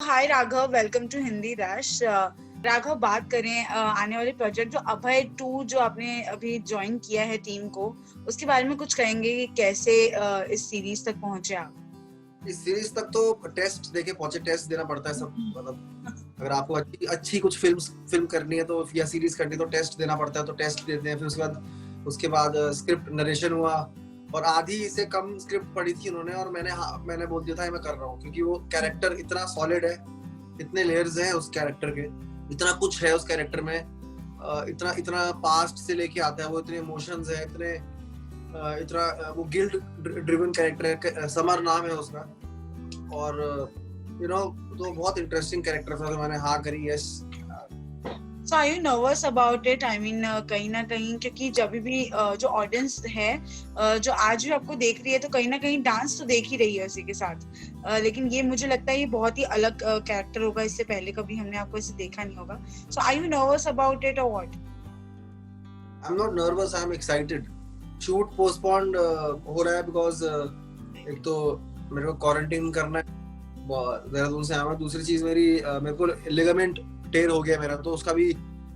Hi Raghav, welcome to Hindi Rush. Raghav, बात करें आने वाले प्रोजेक्ट जो अभय 2 जो आपने अभी ज्वाइन किया है टीम को, उसके बारे में कुछ कहेंगे कि कैसे इस सीरीज तक पहुंचे आप? इस सीरीज तक तो टेस्ट देके पहुंचे, टेस्ट देना पड़ता है सब। मतलब अगर आपको अच्छी कुछ फिल्म करनी है तो या सीरीज करनी है तो टेस्ट देना पड़ता है, तो टेस्ट देते हैं। फिर उसके बाद स्क्रिप्ट नरेशन हुआ और आधी से कम स्क्रिप्ट पढ़ी थी उन्होंने और मैंने बोल दिया था मैं कर रहा हूँ, क्योंकि वो कैरेक्टर इतना सॉलिड है, इतने लेयर्स हैं उस कैरेक्टर के, इतना कुछ है उस कैरेक्टर में, इतना इतना पास्ट से लेके आता है वो, इतने इमोशंस है, इतना वो गिल्ट ड्रिवन कैरेक्टर है, समर नाम है उसका। और तो बहुत इंटरेस्टिंग कैरेक्टर था, तो मैंने हाँ करी, yes. So are you nervous about it? I mean, कहीं ना कहीं क्योंकि जब भी जो ऑडियंस है जो आज भी आपको देख रही है, तो कहीं ना कहीं डांस तो देख ही रही है उसी के साथ, लेकिन ये मुझे लगता है ये बहुत ही अलग कैरेक्टर होगा, इससे पहले कभी हमने आपको ऐसे देखा नहीं होगा। So are you nervous about it or what? I am not nervous, I am excited. Shoot postponed हो रहा है बिकॉज एक तो मेरे को क्वारंटाइन करना है, देहरादून से आया हूं। दूसरी चीज मेरे को लिगामेंट टेयर हो गया मेरा, तो उसका भी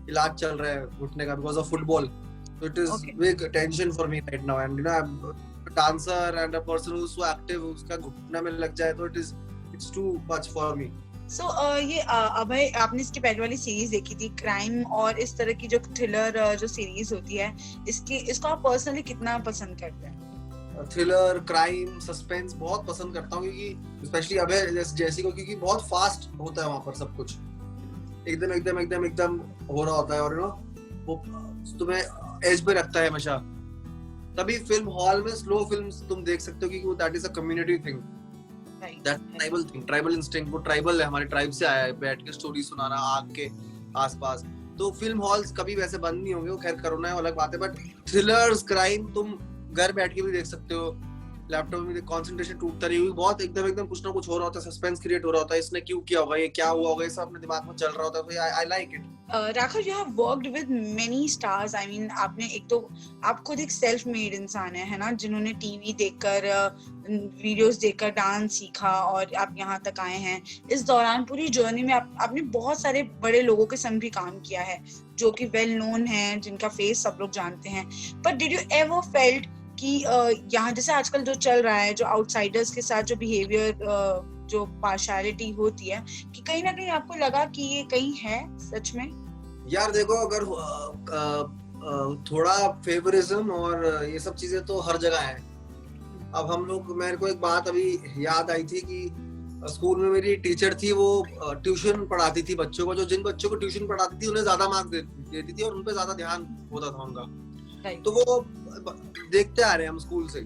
इलाज चल रहा है घुटने का, because of football. So it is big tension for me right now, and I'm a dancer and a person who's so active, उसका घुटना में लग जाए तो it's too much for me. So, ये अभय, आपने इसकी पहले वाली सीरीज देखी थी क्राइम और इस तरह की जो थ्रिलर जो सीरीज होती है, इसको आप पर्सनली कितना पसंद करते हैं? थ्रिलर, क्राइम, सस्पेंस बहुत पसंद करता हूँ, क्योंकि स्पेशली अभय जैसी को, क्योंकि बहुत फास्ट होता है वहाँ पर सब कुछ, एकदम हो रहा होता है, और वो तुम्हें एज पे रखता है हमेशा। तभी फिल्म हॉल में स्लो फिल्म्स तुम देख सकते हो, क्योंकि that is a community thing, that tribal thing, tribal instinct, वो ट्राइबल है, हमारे ट्राइब से आया है, बैठ के स्टोरी सुनाना आग के आसपास। तो फिल्म हॉल्स कभी वैसे बंद नहीं होंगे, वो खैर कोरोना है अलग बात है, बट थ्रिलर्स, क्राइम तुम घर बैठ के भी देख सकते हो, लैपटॉप में कंसंट्रेशन टूटता नहीं, बहुत एकदम कुछ ना कुछ हो रहा होता है, सस्पेंस क्रिएट हो रहा होता है, इसने क्यों किया होगा, ये क्या हुआ होगा, ये सब अपने दिमाग में चल रहा होता है, तो I like it. Raghav, you have worked with many stars. I mean, आपने एक तो आप खुद एक सेल्फ मेड इंसान है ना, जिन्होंने टीवी देखकर, वीडियोस देखकर डांस सीखा और आप यहाँ तक आए हैं। इस दौरान पूरी जर्नी में आपने बहुत सारे बड़े लोगों के संग भी काम किया है, जो कि वेल नोन हैं, जिनका फेस सब लोग जानते हैं। But did you ever felt कि यहाँ जैसे आजकल जो चल रहा है, जो आउटसाइडर्स के साथ जो बिहेवियर, जो पार्शियलिटी होती है, कि कहीं ना कहीं आपको लगा कि ये कहीं है सच में? यार देखो, अगर थोड़ा फेवरिज्म और ये सब चीजें तो हर जगह है। अब हम लोग, मेरे को एक बात अभी याद आई थी कि स्कूल में मेरी टीचर थी, वो ट्यूशन पढ़ाती थी बच्चों को, जो जिन बच्चों को ट्यूशन पढ़ाती थी उन्हें ज्यादा मार्क्स देती थी और उन पे ज्यादा ध्यान होता था उनका। तो वो देखते आ रहे हैं हम स्कूल से,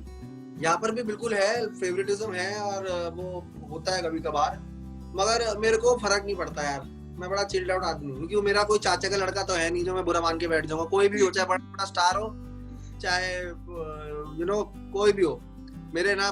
यहाँ पर भी बिल्कुल है, फेवरेटिज्म है और वो होता है कभी कभार, मगर मेरे को फर्क नहीं पड़ता यार, मैं बड़ा चिल्ड आउट आदमी हूँ, क्योंकि मेरा कोई चाचा का लड़का तो है नहीं जो मैं बुरा मान के बैठ जाऊंगा। कोई भी हो, चाहे बड़ा स्टार हो, चाहे कोई भी हो, मेरे ना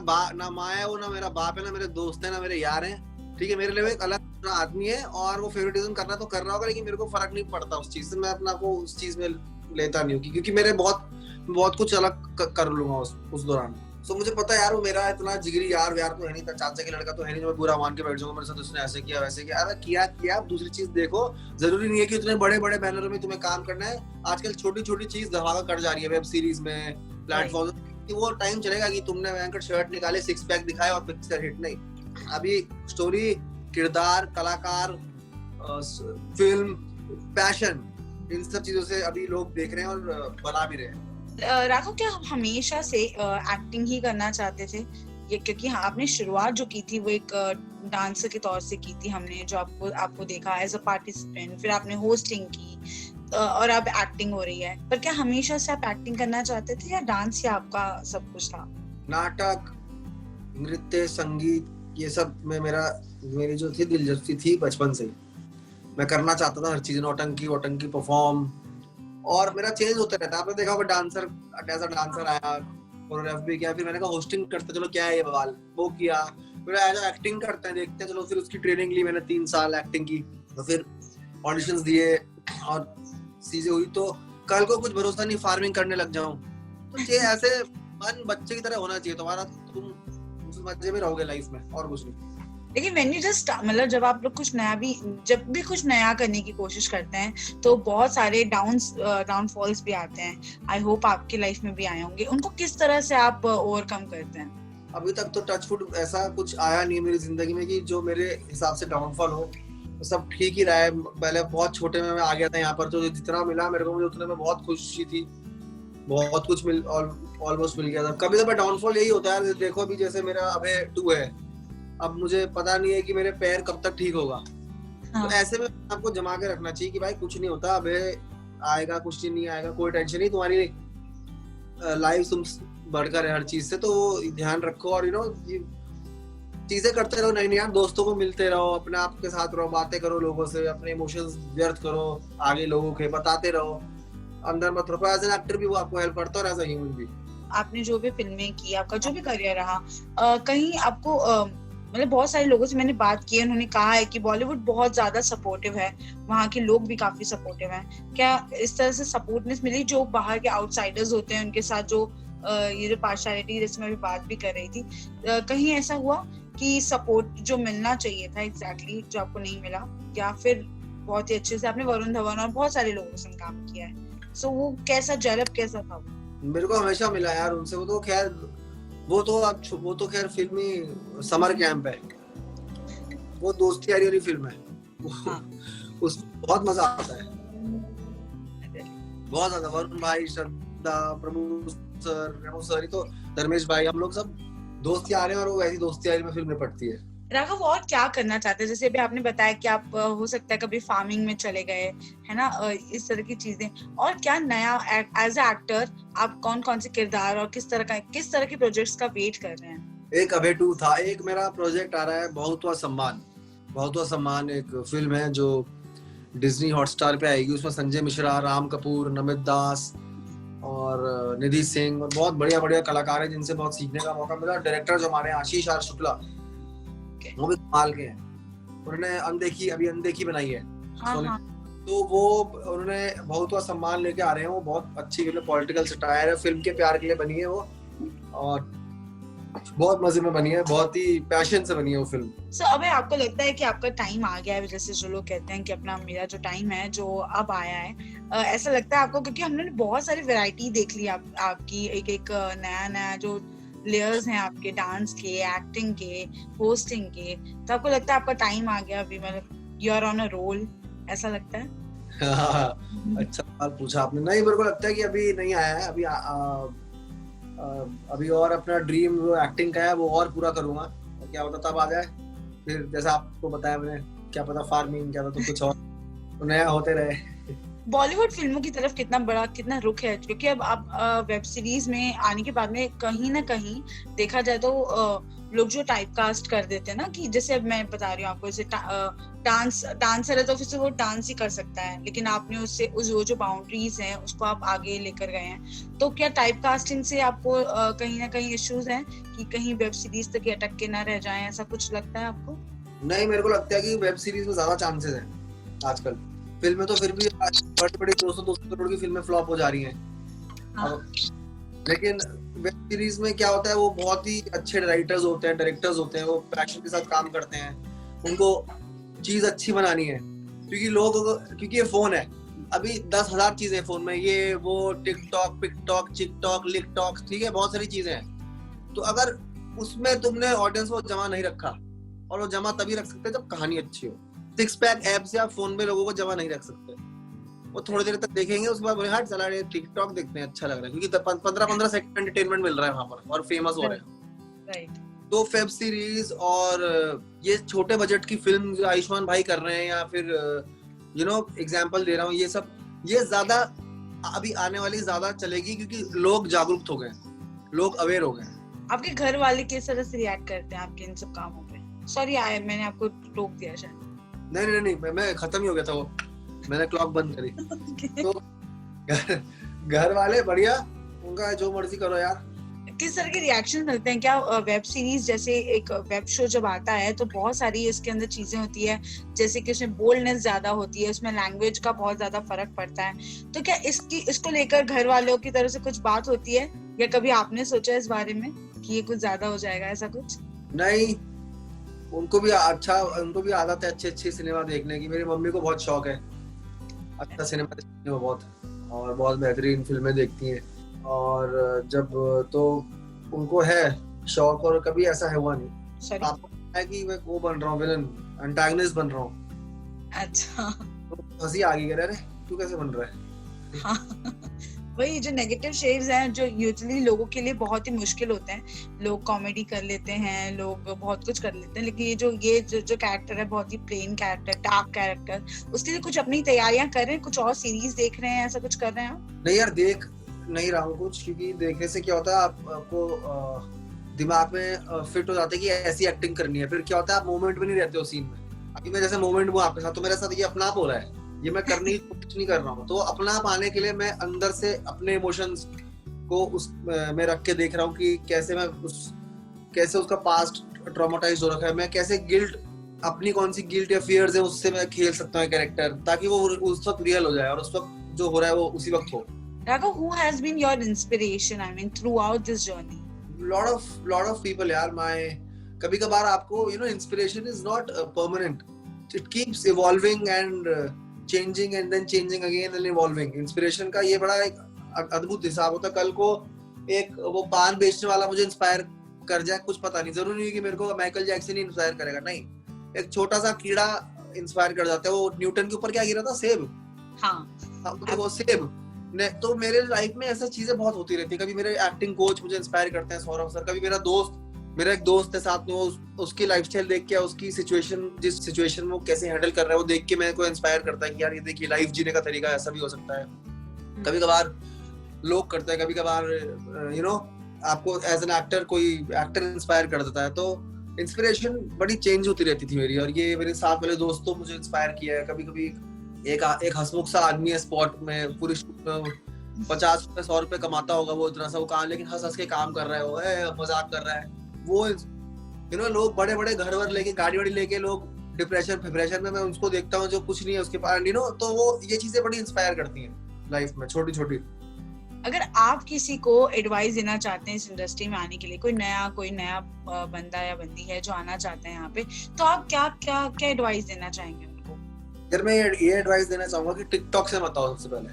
माँ है वो, ना मेरा बाप है, ना मेरे दोस्त है, ना मेरे यार हैं, ठीक है, मेरे लिए एक अलग आदमी है, और वो फेवरेटिज्म करना तो कर रहा होगा, लेकिन मेरे को फर्क नहीं पड़ता उस चीज से, मैं अपना को उस चीज में लेता नहीं हूँ, क्योंकि मेरे बहुत कुछ अलग कर लूंगा उस दौरान। सो मुझे पता है यार, वो मेरा इतना जिगरी यार तो है नहीं, चाचा के लड़का तो है नहीं जो मैं बुरा मान के बैठ जाऊंगा, मेरे साथ उसने ऐसे किया वैसे किया। अरे किया, दूसरी चीज देखो, जरूरी नहीं है कि इतने बड़े बड़े बैनरों में तुम्हें काम करना है। आजकल छोटी छोटी चीज धमाका कर जा रही है, वेब सीरीज में, प्लेटफॉर्म, कि वो टाइम चलेगा कि तुमने भयंकर शर्ट निकाले, 6 पैक दिखाए और पिक्चर हिट नहीं। अभी स्टोरी, किरदार, कलाकार, फिल्म, पैशन, इन सब चीजों से अभी लोग देख रहे हैं और बना भी रहे हैं। राघव, क्या आप हमेशा से एक्टिंग ही करना चाहते थे? ये क्योंकि हाँ, आपने शुरुआत जो की थी वो एक डांसर के तौर से की थी, हमने जो आपको देखा एज अ पार्टिसिपेंट, फिर आपने होस्टिंग की और अब एक्टिंग हो रही है। पर क्या हमेशा से आप एक्टिंग करना चाहते थे, या डांस ही आपका सब कुछ था? नाटक, नृत्य, संगीत, ये सब में मेरी जो थी दिलचस्पी थी बचपन से ही, मैं करना चाहता था हर चीज, नौटंकी परफॉर्म, और मेरा चेंज होता रहता है। आपने देखा होगा, डांसर एज अ डांसर आया, कोरियोग्राफी भी किया, फिर मैंने कहा होस्टिंग करते, चलो क्या है ये बवाल, वो किया, फिर एज अ एक्टिंग करते हैं, देखते हैं, चलो फिर उसकी ट्रेनिंग ली मैंने, 3 साल एक्टिंग की, तो फिर ऑडिशंस दिए और चीजें हुई, तो कल को कुछ भरोसा नहीं फार्मिंग करने लग जाऊं, तो ये ऐसे मन बच्चे की तरह होना चाहिए तुम्हारा, तुम उस मजे में रहोगे लाइफ में, और कुछ नहीं। लेकिन when you just मतलब जब आप लोग जब भी कुछ नया करने की कोशिश करते हैं तो बहुत सारे डाउनफॉल्स भी आते हैं। आई होप आपकी लाइफ में भी आए होंगे, उनको किस तरह से आप ओवरकम करते हैं? अभी तक तो टचवुड ऐसा कुछ आया नहीं मेरी जिंदगी में कि जो मेरे हिसाब से डाउनफॉल हो। तो सब ठीक ही रहा है। पहले बहुत छोटे में मैं आ गया था यहाँ पर, तो जितना मिला मेरे को, मुझे उतने में बहुत खुशी थी, बहुत कुछ ऑलमोस्ट मिल गया था। कभी कभी डाउनफॉल यही होता है, देखो अभी जैसे मेरा अभय 2 है, अब मुझे पता नहीं है कि मेरे पैर कब तक ठीक होगा। हाँ। तो ऐसे में आपको जमा के रखना चाहिए कि भाई कुछ नहीं होता, अभय आएगा, कुछ नहीं आएगा, कोई टेंशन नहीं, तुम्हारी लाइफ तुम बढ़कर है हर चीज से, तो ध्यान रखो। और चीजें करते रहो, नई यार दोस्तों को मिलते रहो, अपने आप के साथ रहो, बातें करो लोगों से, अपने इमोशंस व्यर्थ करो आगे लोगों के, बताते रहो, अंदर मत रखो। एज एन एक्टर भी वो आपको हेल्प करता है और एज अ ह्यूमन भी। आपने जो भी फिल्में की, आपका जो भी करियर रहा, कहीं आपको मतलब बहुत सारे लोगों से मैंने बात की है, उन्होंने कहा है कि बॉलीवुड बहुत ज्यादा सपोर्टिव है, वहाँ के लोग भी काफी सपोर्टिव हैं। क्या इस तरह से सपोर्टनेस मिली जो बाहर के आउटसाइडर्स होते हैं उनके साथ, जो ये जो पार्शियलिटी जैसे मैं भी बात भी कर रही थी, कहीं ऐसा हुआ कि सपोर्ट जो मिलना चाहिए था एग्जैक्टली जो आपको नहीं मिला, या फिर बहुत ही अच्छे से आपने वरुण धवन और बहुत सारे लोगों से काम किया है, सो वो कैसा जलप कैसा था? मेरे को हमेशा मिला यार उनसे। वो तो खैर फिल्मी समर कैंप है, वो दोस्ती यारी वाली फिल्म है। हाँ। उस बहुत मजा आता है, बहुत ज्यादा। वरुण भाई, श्रद्धा, प्रभु सर, रेमो सर, तो धर्मेश भाई, हम लोग सब दोस्त यार हैं, और वो वैसी दोस्ती यारी में फिल्म निपटती है। राघव, और क्या करना चाहते हैं? जैसे अभी आपने बताया कि आप हो सकता है कभी फार्मिंग में चले गए, है ना, इस तरह की चीजें। और क्या नया एज ए एक्टर आप कौन कौन से किरदार और किस तरह के प्रोजेक्ट्स का वेट कर रहे हैं? एक अभय 2 था, एक मेरा प्रोजेक्ट आ रहा है बहुतवा सम्मान। बहुतवा सम्मान एक फिल्म है जो डिज्नी हॉटस्टार पे आएगी। उसमें संजय मिश्रा, राम कपूर, नमित दास और निधि सिंह और बहुत बढ़िया बढ़िया कलाकार हैं जिनसे बहुत सीखने का मौका मिला। डायरेक्टर जो हमारे आशीष आर शुक्ला, वो भी कमाल के हैं। उन्होंने अनदेखी बनाई है। हाँ। तो वो उन्होंने बहुतवा सम्मान लेके आ रहे हैं। वो बहुत अच्छी फिल्म, पॉलिटिकल सटायर है, फिल्म के प्यार के लिए बनी है वो, और बहुत मजे में बनी है, बहुत ही पैशन से बनी है वो फिल्म। सो अबे, आपको लगता है कि आपका टाइम आ गया है, जैसे जो लोग कहते हैं कि अपना मेरा जो टाइम है जो अब आया है, ऐसा लगता है आपको? क्योंकि हमने बहुत सारी वैरायटी देख ली आपकी, एक नया जो लेयर्स हैं आपके, डांस के, एक्टिंग के, होस्टिंग के, तो आपको लगता है आपका टाइम आ गया अभी, मतलब you are on a roll, ऐसा लगता है? अच्छा सवाल पूछा आपने। नहीं, मेरे को लगता है कि अभी नहीं आया है। अभी और अपना ड्रीम जो एक्टिंग का है वो और पूरा करूंगा, और क्या पता तब आ जाए। फिर जैसा आपको बताया मैंने, क्या पता फार्मिंग, क्या पता कुछ और तो नया होते रहे। बॉलीवुड फिल्मों की तरफ कितना रुख है, क्योंकि अब आप वेब सीरीज में आने के बाद में कहीं ना कहीं देखा जाए तो लोग जो टाइपकास्ट कर देते हैं ना, कि जैसे अब मैं बता रही हूँ आपको, जैसे डांसर है तो फिर से वो डांस ही कर सकता है, लेकिन आपने उससे वो जो बाउंड्रीज हैं उसको आप आगे लेकर गए हैं। तो क्या टाइपकास्टिंग से आपको कहीं ना कहीं इश्यूज हैं कि कहीं वेब सीरीज तक अटक के ना रह जाएं, ऐसा कुछ लगता है आपको? नहीं, मेरे को लगता है कि वेब सीरीज में ज्यादा चांसेस हैं आजकल। फिल्में तो फिर भी बड़ी 200 करोड़ की फिल्में फ्लॉप हो जा रही हैं। हाँ। लेकिन वेब सीरीज में क्या होता है, वो बहुत ही अच्छे राइटर्स होते हैं, डायरेक्टर्स होते हैं, वो पैशन के साथ काम करते हैं, उनको चीज अच्छी बनानी है। क्योंकि ये फोन है, अभी 10,000 चीजें फोन में, ये वो टिकटॉक, पिकटॉक, चिकटॉक, लिकटॉक, ठीक है, बहुत सारी चीजें हैं। तो अगर उसमें तुमने ऑडियंस को जमा नहीं रखा, और वो जमा तभी रख सकते जब कहानी अच्छी हो। 6 पैक ऐप से आप फोन में लोगों को जमा नहीं रख सकते। वो थोड़ी देर तक देखेंगे, उसके बाद बोले हाँ चला रहे टिकटॉक देखते हैं, अच्छा लग रहा है, क्योंकि 15-15 सेकंड एंटरटेनमेंट मिल रहा है वहां पर, और फेमस हो रहे हैं। राइट। तो वेब सीरीज और ये छोटे बजट की फिल्म जो आयुष्मान भाई कर रहे हैं, या फिर एग्जांपल दे रहा हूँ, ये ज्यादा अभी आने वाली ज्यादा चलेगी, क्योंकि लोग जागरूक हो गए, लोग अवेयर हो गए। आपके घर वाले किस तरह से रिएक्ट करते हैं आपके इन सब कामों पे? सॉरी मैंने आपको रोक दिया शायद। नहीं, मैं खत्म ही हो गया था वो, मैंने क्लॉक बंद करी। तो घर वाले बढ़िया, उनका जो मर्जी करो यार। किस तरह के रिएक्शन मिलते हैं? क्या वेब सीरीज जैसे एक वेब शो जब आता है तो बहुत सारी इसके अंदर चीजें होती है, जैसे कि उसमें बोल्डनेस ज्यादा होती है, उसमें लैंग्वेज का बहुत ज्यादा फर्क पड़ता है, तो क्या इसको लेकर घर वालों की तरफ से कुछ बात होती है, या कभी आपने सोचा इस बारे में कि ये कुछ ज्यादा हो जाएगा, ऐसा कुछ? नहीं, उनको भी आदत है अच्छी सिनेमा देखने की। मेरी मम्मी को बहुत शौक है अच्छा सिनेमा देखने में बहुत, और बहुत बेहतरीन फिल्में देखती हैं। और जब तो उनको है शौक, और कभी ऐसा है हुआ नहीं आपको है कि मैं वो बन रहा हूँ विलन, एंटागनिस्ट बन रहा हूँ। अच्छा। तो हंसी आ गई, अरे तू कैसे बन रहा है। हाँ, वही जो नेगेटिव शेड्स हैं जो यूजुअली लोगों के लिए बहुत ही मुश्किल होते हैं। लोग कॉमेडी कर लेते हैं, लोग बहुत कुछ कर लेते हैं, लेकिन ये जो कैरेक्टर है बहुत ही प्लेन कैरेक्टर, डार्क कैरेक्टर, उसके लिए कुछ अपनी तैयारियां कर रहे हैं, कुछ और सीरीज देख रहे हैं, ऐसा कुछ कर रहे हैं आप? नहीं यार, देख नहीं रहा हूँ कुछ, क्योंकि देखने से क्या होता है आपको दिमाग में फिट हो जाता है कि ऐसी एक्टिंग करनी है। फिर क्या होता है आप मोमेंट में नहीं रहते हो सीन में। अभी मैं जैसे मोमेंट हूँ आपके साथ, तो मेरे साथ ये अपना आप हो रहा है, ये मैं करने की कोशिश नहीं कर रहा हूँ। तो अपना पाने के लिए मैं अंदर से अपने इमोशंस को उस में रख के देख रहा हूँ कि कैसे उसका पास्ट ट्रॉमेटाइज हो रखा है, मैं कैसे गिल्ट, अपनी कौन सी गिल्ट या फियर्स है उससे मैं खेल सकता हूँ कैरेक्टर, ताकि वो उस वक्त रियल हो जाए और उस वक्त जो हो रहा है वो उसी वक्त हो। Raghav, who has been your inspiration, I mean, throughout this journey? lot of people यार। कभी कभार आपको inspiration is not permanent, it keeps evolving and changing and then changing again and evolving। Inspiration का ये बड़ा एक अद्भुत हिसाब होता है। कल को एक वो पान बेचने वाला मुझे इंस्पायर कर जाए, कुछ पता नहीं, जरूरी नहीं कि मेरे को माइकल जैक्सन ही इंस्पायर करेगा, नहीं, एक छोटा सा कीड़ा इंस्पायर कर जाता है। वो न्यूटन के ऊपर क्या गिरा था, सेब। हाँ, तो वो सेब ने, तो मेरे लाइफ में ऐसा चीजें बहुत होती रहती है। कभी मेरे एक्टिंग कोच मुझे इंस्पायर करते हैं, सौरभ सर। कभी मेरा एक दोस्त है साथ में, वो उसकी लाइफस्टाइल देख के, उसकी सिचुएशन, जिस सिचुएशन में वो कैसे हैंडल कर रहा है वो देख के मेरे को इंस्पायर करता है कि यार ये देखिए लाइफ जीने का तरीका ऐसा भी हो सकता है। कभी कभार लोग करते हैं, कभी कभार आपको एज एन एक्टर कोई एक्टर इंस्पायर कर देता है। तो इंस्पिरेशन बड़ी चेंज होती रहती थी मेरी, और ये मेरे साथ वाले दोस्तों मुझे इंस्पायर किया है। कभी कभी एक हंसमुख सा आदमी है स्पॉट में, पूरी 50 रुपए 100 रुपए कमाता होगा वो, इतना सा वो काम, लेकिन हंस हंस के काम कर रहा है, वो मजाक कर रहा है वो। लोग बड़े बड़े घर वर लेके, गाड़ी वाड़ी लेके, लोग डिप्रेशन में, मैं उसको देखता हूँ जो कुछ नहीं है उसके पास, तो वो ये चीजें बड़ी इंस्पायर करती हैं लाइफ में, छोटी छोटी। अगर आप किसी को एडवाइस देना चाहते हैं इस इंडस्ट्री में आने के लिए, कोई नया बंदा या बंदी है जो आना चाहते हैं यहाँ पे, तो आप क्या एडवाइस देना चाहेंगे उनको? यार मैं ये एडवाइस देना चाहूंगा कि टिकटॉक से मत आओ सबसे पहले।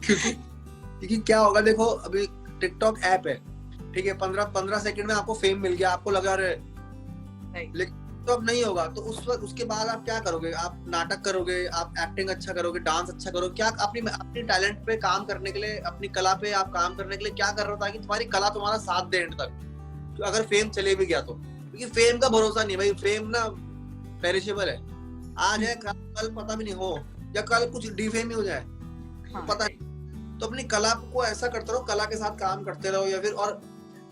क्योंकि क्या होगा, देखो अभी टिकटॉक ऐप है, ठीक है, 15 सेकंड में आपको फेम मिल गया, आपको लगा रहे, लेकिन तो अब नहीं होगा। तो उसके बाद आप क्या करोगे? आप नाटक करोगे, आप एक्टिंग अच्छा करोगे, डांस अच्छा करोगे, क्या अपनी टैलेंट पे काम करने के लिए, अपनी कला पे आप काम करने के लिए क्या कर रहे हो, ताकि तुम्हारी कला तुम्हारा साथ दे एंड तक। तो अगर फेम चले भी गया तो, क्योंकि फेम का भरोसा नहीं भाई, फेम ना पेरिशेबल है, आज है कल पता भी नहीं हो, या कल कुछ डिफेम ही हो जाए, पता नहीं। तो अपनी कला को ऐसा करते रहो, कला के साथ काम करते रहो, या फिर, और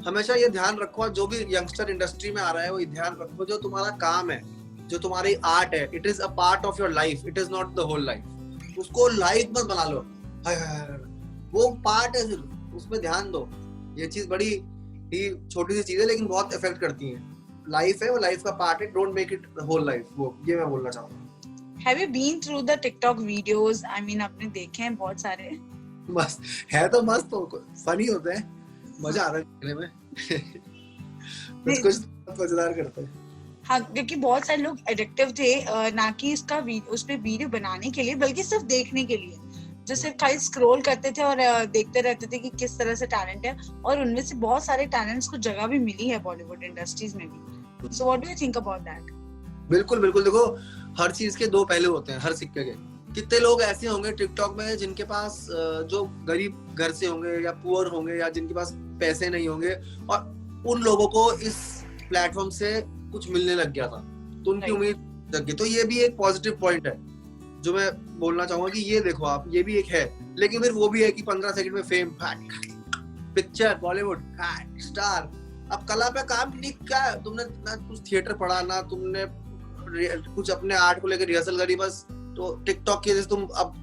हमेशा ये ध्यान रखो, जो भी यंगस्टर इंडस्ट्री में आ रहा है वो ध्यान रखो, जो तुम्हारा काम है, जो तुम्हारी आर्ट है, it is a part of your life, it is not the whole life. उसको लाइफ मत बना लो, वो पार्ट है, उसमें ध्यान दो। ये चीज बड़ी ही छोटी सी चीज है, लेकिन बहुत इफेक्ट करती है। लाइफ है, वो लाइफ का पार्ट है, don't make it whole life. वो ये मैं बोलना चाहूंगा। Have you been through the TikTok videos? I mean, आपने देखे हैं बहुत सारे? मस्त है, तो मस्त, फनी होते हैं, मजा आ रहा है देखने में। कुछ मजेदार करते हैं। हाँ, क्योंकि बहुत सारे लोग एडिक्टिव थे, ना कि उस पे वीडियो बनाने के लिए, बल्कि सिर्फ देखने के लिए, जो सिर्फ खाली स्क्रॉल करते थे और देखते रहते थे कि किस तरह से टैलेंट है। और उनमें से बहुत सारे टैलेंट्स को जगह भी मिली है बॉलीवुड इंडस्ट्रीज में भी। So what do you think about that? बिल्कुल बिल्कुल, देखो हर चीज के दो पहलू होते हैं, हर सिक्के के। कितने लोग ऐसे होंगे टिकटॉक में जिनके पास, जो गरीब घर से होंगे या पुअर होंगे, या जिनके पास पैसे नहीं होंगे, और उन लोगों को इस प्लेटफॉर्म से कुछ मिलने लग गया था, तो उनकी उम्मीद जग गई। तो ये भी एक पॉजिटिव पॉइंट है जो मैं बोलना चाहूंगा कि ये देखो आप, ये भी एक है। लेकिन फिर वो भी है कि 15 सेकंड में फेम, पिक्चर, बॉलीवुड स्टार। अब कला पे काम नहीं, क्या तुमने ना कुछ थिएटर पढ़ा, ना तुमने कुछ अपने आर्ट को लेकर रिहर्सल करी, बस। तो टिकटॉक के जैसे तुम अब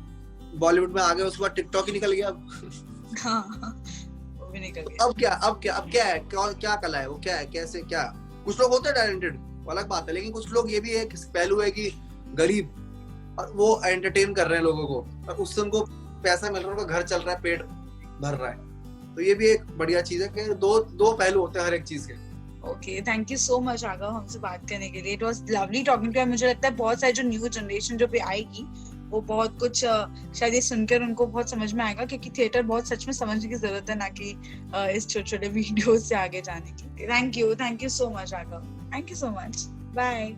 बॉलीवुड में आ गए, उसके बाद टिकटॉक ही निकल गया अब। हाँ, वो भी निकल गया। अब क्या है, क्या कला है, वो क्या है, कैसे, क्या? कुछ लोग होते हैं टैलेंटेड, अलग बात है, लेकिन कुछ लोग, ये भी एक पहलू है कि गरीब, और वो एंटरटेन कर रहे हैं लोगों को, और उससे उनको पैसा मिल रहा है, उनका घर चल रहा है, पेट भर रहा है। तो ये भी एक बढ़िया चीज है कि दो पहलू होते हैं हर एक चीज के। Okay, thank you so much Raghav हमसे बात करने के लिए. It was lovely talking to you. मुझे लगता है बहुत सारी जो न्यू जनरेशन जो भी आएगी वो बहुत कुछ शायद ये सुनकर उनको बहुत समझ में आएगा, क्योंकि थिएटर बहुत सच में समझने की जरूरत है, ना कि इस छोटे छोटे वीडियोस से आगे जाने की. Thank you so much Raghav. Thank you so much. Bye.